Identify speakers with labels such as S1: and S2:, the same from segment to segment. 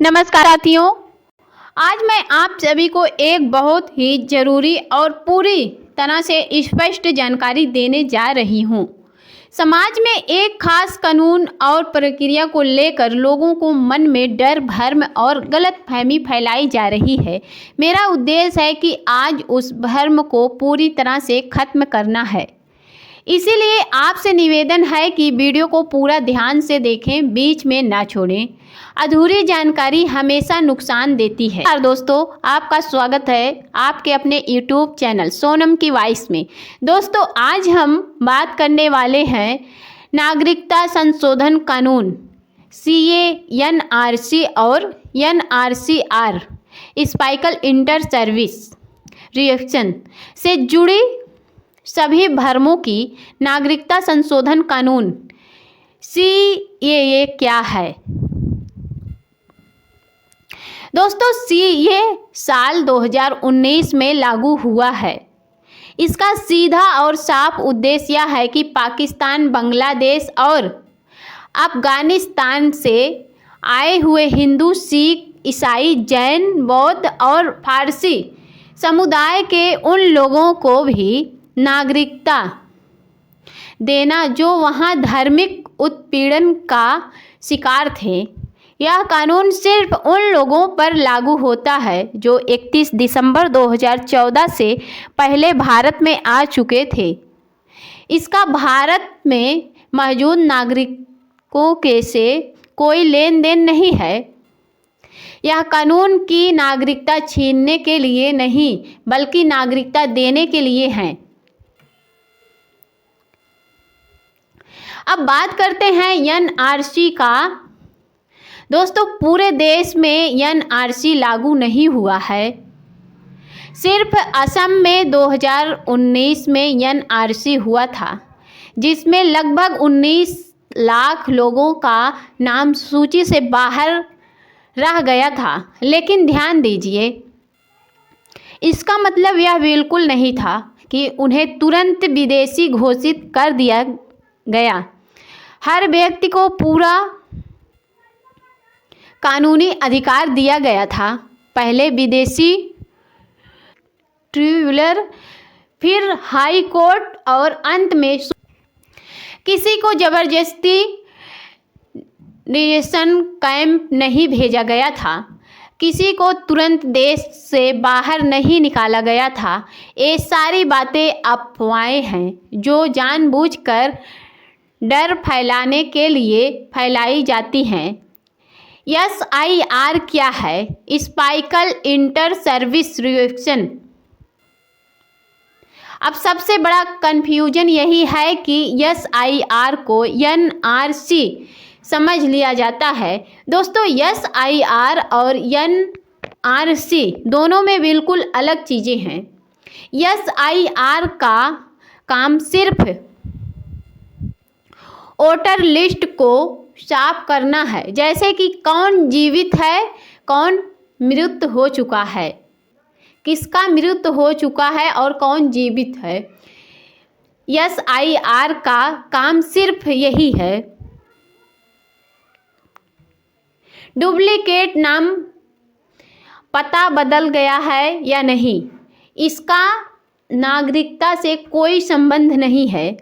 S1: नमस्कार साथियों, आज मैं आप सभी को एक बहुत ही ज़रूरी और पूरी तरह से स्पष्ट जानकारी देने जा रही हूँ। समाज में एक खास कानून और प्रक्रिया को लेकर लोगों को मन में डर, भ्रम और गलतफहमी फैलाई जा रही है। मेरा उद्देश्य है कि आज उस भ्रम को पूरी तरह से खत्म करना है। इसीलिए आपसे निवेदन है कि वीडियो को पूरा ध्यान से देखें, बीच में ना छोड़ें। अधूरी जानकारी हमेशा नुकसान देती है। और दोस्तों, आपका स्वागत है आपके अपने YouTube चैनल सोनम की वॉइस में। दोस्तों, आज हम बात करने वाले हैं नागरिकता संशोधन कानून CA, NRC और NRCR स्पाइकल इंटर सर्विस रिएक्शन से जुड़ी सभी भ्रमों की। नागरिकता संशोधन कानून CAA क्या है? दोस्तों, CAA साल 2019 में लागू हुआ है। इसका सीधा और साफ उद्देश्य यह है कि पाकिस्तान, बांग्लादेश और अफगानिस्तान से आए हुए हिंदू, सिख, ईसाई, जैन, बौद्ध और फारसी समुदाय के उन लोगों को भी नागरिकता देना जो वहां धार्मिक उत्पीड़न का शिकार थे। यह कानून सिर्फ उन लोगों पर लागू होता है जो 31 दिसंबर 2014 से पहले भारत में आ चुके थे। इसका भारत में मौजूद नागरिकों के से कोई लेन देन नहीं है। यह कानून की नागरिकता छीनने के लिए नहीं, बल्कि नागरिकता देने के लिए है। अब बात करते हैं NRC का। दोस्तों, पूरे देश में NRC लागू नहीं हुआ है। सिर्फ असम में 2019 में NRC हुआ था, जिसमें लगभग 19 लाख लोगों का नाम सूची से बाहर रह गया था। लेकिन ध्यान दीजिए, इसका मतलब यह बिल्कुल नहीं था कि उन्हें तुरंत विदेशी घोषित कर दिया गया। हर व्यक्ति को पूरा कानूनी अधिकार दिया गया था। पहले विदेशी ट्रिब्यूनल, फिर हाई कोर्ट और अंत में किसी को जबरदस्ती डिटेंशन कैंप नहीं भेजा गया था। किसी को तुरंत देश से बाहर नहीं निकाला गया था। ये सारी बातें अफवाहें हैं जो जानबूझकर डर फैलाने के लिए फैलाई जाती हैं। SIR क्या है? स्पाइकल इंटर सर्विस रिएक्शन। अब सबसे बड़ा कन्फ्यूजन यही है कि SIR को NRC समझ लिया जाता है। दोस्तों, SIR और NRC दोनों में बिल्कुल अलग चीज़ें हैं। SIR का काम सिर्फ वोटर लिस्ट को साफ करना है, जैसे कि कौन जीवित है, कौन मृत हो चुका है, किसका मृत्यु हो चुका है और कौन जीवित है। SIR का काम सिर्फ यही है। डुप्लीकेट नाम, पता बदल गया है या नहीं, इसका नागरिकता से कोई संबंध नहीं है।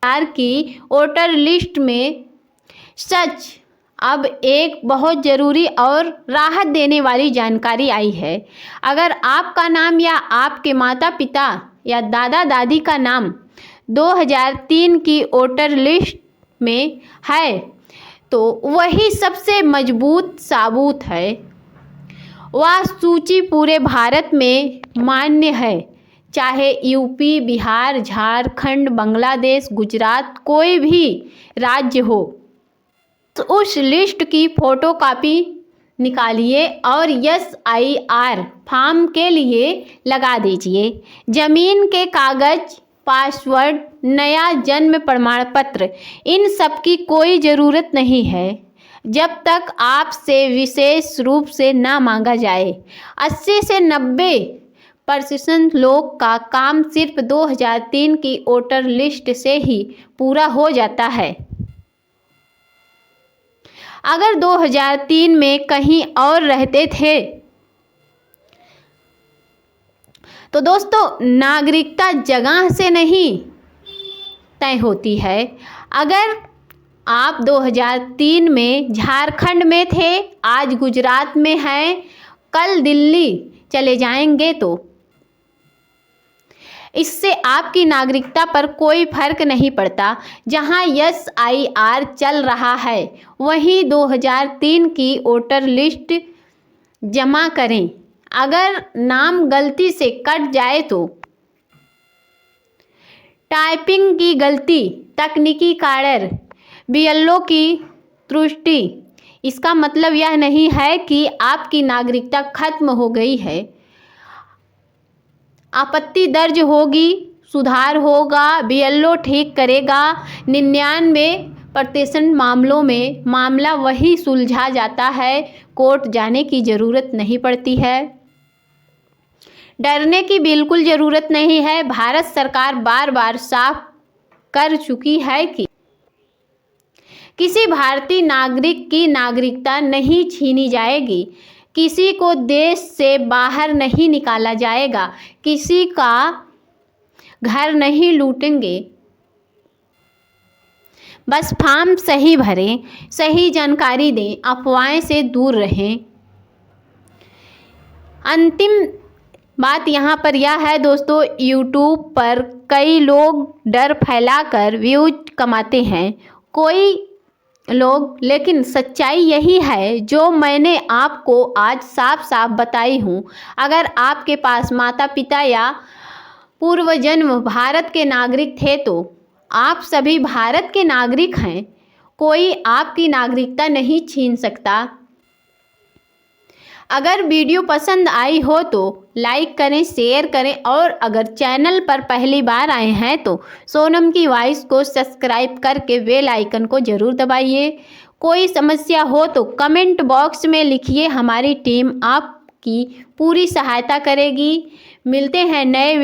S1: की वोटर लिस्ट में सच अब एक बहुत ज़रूरी और राहत देने वाली जानकारी आई है। अगर आपका नाम या आपके माता पिता या दादा दादी का नाम 2003 की वोटर लिस्ट में है, तो वही सबसे मजबूत सबूत है। वह सूची पूरे भारत में मान्य है, चाहे UP, बिहार, झारखंड, बांग्लादेश, गुजरात, कोई भी राज्य हो। तो उस लिस्ट की फ़ोटोकॉपी निकालिए और SIR फॉर्म के लिए लगा दीजिए। ज़मीन के कागज़, पासवर्ड, नया जन्म प्रमाण पत्र, इन सब की कोई ज़रूरत नहीं है जब तक आपसे विशेष रूप से ना मांगा जाए। 80 से 90% लोग का काम सिर्फ 2003 की वोटर लिस्ट से ही पूरा हो जाता है। अगर 2003 में कहीं और रहते थे तो दोस्तों नागरिकता जगह से नहीं तय होती है। अगर आप 2003 में झारखंड में थे, आज गुजरात में हैं, कल दिल्ली चले जाएंगे तो इससे आपकी नागरिकता पर कोई फर्क नहीं पड़ता। जहां SIR चल रहा है वहीं 2003 की वोटर लिस्ट जमा करें। अगर नाम गलती से कट जाए तो टाइपिंग की गलती, तकनीकी कारण, BLO की त्रुटि, इसका मतलब यह नहीं है कि आपकी नागरिकता खत्म हो गई है। आपत्ति दर्ज होगी, सुधार होगा, BLO ठीक करेगा। 99% मामलों में मामला वही सुलझा जाता है, कोर्ट जाने की ज़रूरत नहीं पड़ती है। डरने की बिल्कुल ज़रूरत नहीं है। भारत सरकार बार बार साफ कर चुकी है कि किसी भारतीय नागरिक की नागरिकता नहीं छीनी जाएगी, किसी को देश से बाहर नहीं निकाला जाएगा, किसी का घर नहीं लूटेंगे। बस फॉर्म सही भरें, सही जानकारी दें, अफवाहें से दूर रहें। अंतिम बात यहाँ पर यह है दोस्तों, यूट्यूब पर कई लोग डर फैलाकर व्यूज कमाते हैं, कोई लोग, लेकिन सच्चाई यही है जो मैंने आपको आज साफ साफ बताई हूँ। अगर आपके पास माता पिता या पूर्व जन्म भारत के नागरिक थे तो आप सभी भारत के नागरिक हैं, कोई आपकी नागरिकता नहीं छीन सकता। अगर वीडियो पसंद आई हो तो लाइक करें, शेयर करें और अगर चैनल पर पहली बार आए हैं तो सोनम की वॉइस को सब्सक्राइब करके बेल आइकन को ज़रूर दबाइए। कोई समस्या हो तो कमेंट बॉक्स में लिखिए, हमारी टीम आपकी पूरी सहायता करेगी। मिलते हैं नए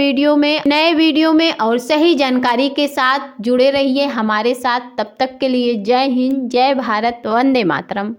S1: वीडियो में और सही जानकारी के साथ जुड़े रहिए हमारे साथ। तब तक के लिए जय हिंद, जय भारत, वंदे मातरम।